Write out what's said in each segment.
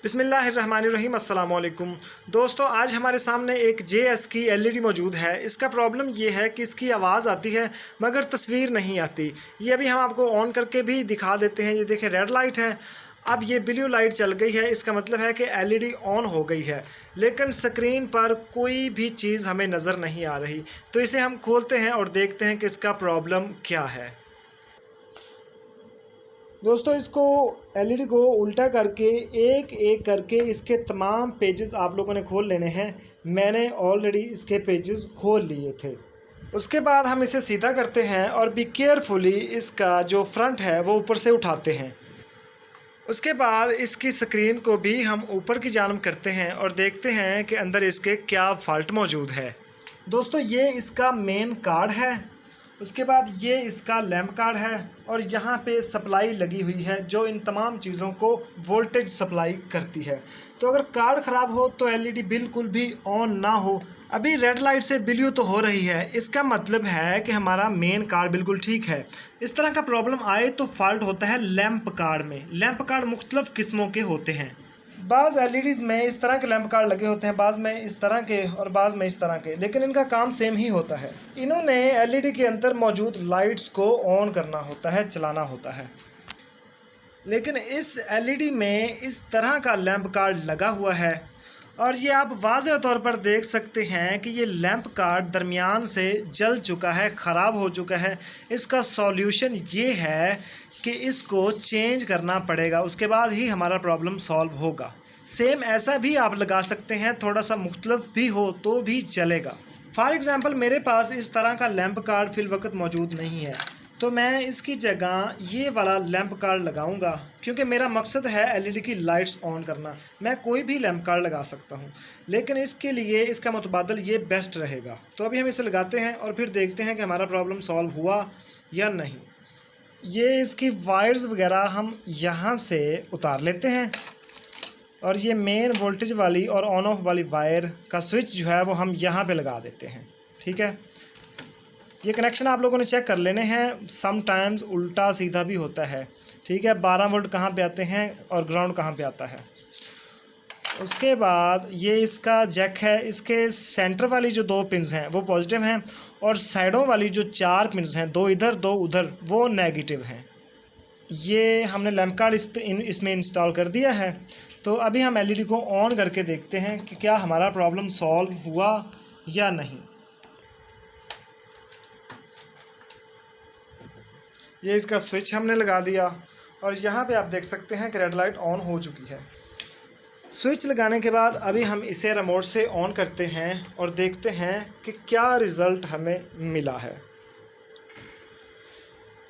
बिस्मिल्लाहिर्रहमानिर्रहीम अस्सलाम वालेकुम दोस्तों, आज हमारे सामने एक JS की LED मौजूद है। इसका प्रॉब्लम ये है कि इसकी आवाज़ आती है मगर तस्वीर नहीं आती। ये अभी हम आपको ऑन करके भी दिखा देते हैं। ये देखें, रेड लाइट है, अब ये ब्लू लाइट चल गई है। इसका मतलब है कि LED ऑन हो गई है, लेकिन स्क्रीन पर कोई भी चीज़ हमें नज़र नहीं आ रही। तो इसे हम खोलते हैं और देखते हैं कि इसका प्रॉब्लम क्या है। दोस्तों, इसको LED को उल्टा करके एक एक करके इसके तमाम पेजेस आप लोगों ने खोल लेने हैं। मैंने ऑलरेडी इसके पेजेस खोल लिए थे। उसके बाद हम इसे सीधा करते हैं और भी केयरफुली इसका जो फ्रंट है वो ऊपर से उठाते हैं। उसके बाद इसकी स्क्रीन को भी हम ऊपर की जानिब करते हैं और देखते हैं कि अंदर इसके क्या फ़ाल्ट मौजूद है। दोस्तों, ये इसका मेन कार्ड है। उसके बाद ये इसका लैंप कार्ड है और यहाँ पे सप्लाई लगी हुई है जो इन तमाम चीज़ों को वोल्टेज सप्लाई करती है। तो अगर कार्ड ख़राब हो तो LED बिल्कुल भी ऑन ना हो। अभी रेड लाइट से ब्लू तो हो रही है, इसका मतलब है कि हमारा मेन कार्ड बिल्कुल ठीक है। इस तरह का प्रॉब्लम आए तो फॉल्ट होता है लैंप कार्ड में। लैंप कार्ड मुख्तलिफ़ किस्मों के होते हैं। बाज़ LEDs में इस तरह के लैंप कार्ड लगे होते हैं, बाज़ में इस तरह के और बाज़ में इस तरह के, लेकिन इनका काम सेम ही होता है। इन्होंने LED के अंदर मौजूद लाइट्स को ऑन करना होता है, चलाना होता है। लेकिन इस LED में इस तरह का लैंप कार्ड लगा हुआ है और ये आप वाज़ेह तौर पर देख सकते हैं कि ये लैंप कार्ड दरमियान से जल चुका है, ख़राब हो चुका है। इसका सॉल्यूशन ये है कि इसको चेंज करना पड़ेगा, उसके बाद ही हमारा प्रॉब्लम सॉल्व होगा। सेम ऐसा भी आप लगा सकते हैं, थोड़ा सा मुख्तलिफ भी हो तो भी चलेगा। फॉर एग्ज़ाम्पल, मेरे पास इस तरह का लैंप कार्ड फ़िल वक्त मौजूद नहीं है, तो मैं इसकी जगह ये वाला लैंप कार्ड लगाऊंगा क्योंकि मेरा मकसद है LED की लाइट्स ऑन करना। मैं कोई भी लैंप कार्ड लगा सकता हूँ, लेकिन इसके लिए इसका मुतबादल ये बेस्ट रहेगा। तो अभी हम इसे लगाते हैं और फिर देखते हैं कि हमारा प्रॉब्लम सॉल्व हुआ या नहीं। ये इसकी वायर्स वगैरह हम यहाँ से उतार लेते हैं और ये मेन वोल्टेज वाली और ऑन ऑफ वाली वायर का स्विच जो है वो हम यहाँ पे लगा देते हैं। ठीक है, ये कनेक्शन आप लोगों ने चेक कर लेने हैं। सम टाइम्स उल्टा सीधा भी होता है। ठीक है, 12 वोल्ट कहाँ पे आते हैं और ग्राउंड कहाँ पे आता है। उसके बाद ये इसका जैक है, इसके सेंटर वाली जो 2 पिन्स हैं वो पॉजिटिव हैं और साइडों वाली जो 4 पिन्स हैं, 2 इधर 2 उधर, वो नेगेटिव हैं। ये हमने लैंप कार्ड इसमें इंस्टॉल कर दिया है। तो अभी हम LED को ऑन करके देखते हैं कि क्या हमारा प्रॉब्लम सॉल्व हुआ या नहीं। ये इसका स्विच हमने लगा दिया और यहाँ पे आप देख सकते हैं कि रेड लाइट ऑन हो चुकी है। स्विच लगाने के बाद अभी हम इसे रिमोट से ऑन करते हैं और देखते हैं कि क्या रिज़ल्ट हमें मिला है।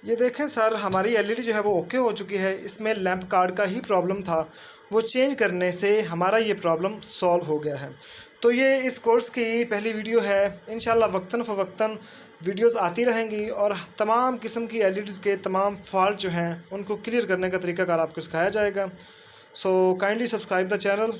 ये देखें सर, हमारी LED जो है वो ओके हो चुकी है। इसमें लैंप कार्ड का ही प्रॉब्लम था, वो चेंज करने से हमारा ये प्रॉब्लम सॉल्व हो गया है। तो ये इस कोर्स की पहली वीडियो है। इंशाल्लाह वक्तन फ़वक्तन वीडियोस आती रहेंगी और तमाम किस्म की LEDs के तमाम फॉल्ट जो हैं उनको क्लियर करने का तरीकाकार आपको सिखाया जाएगा। So kindly subscribe the channel.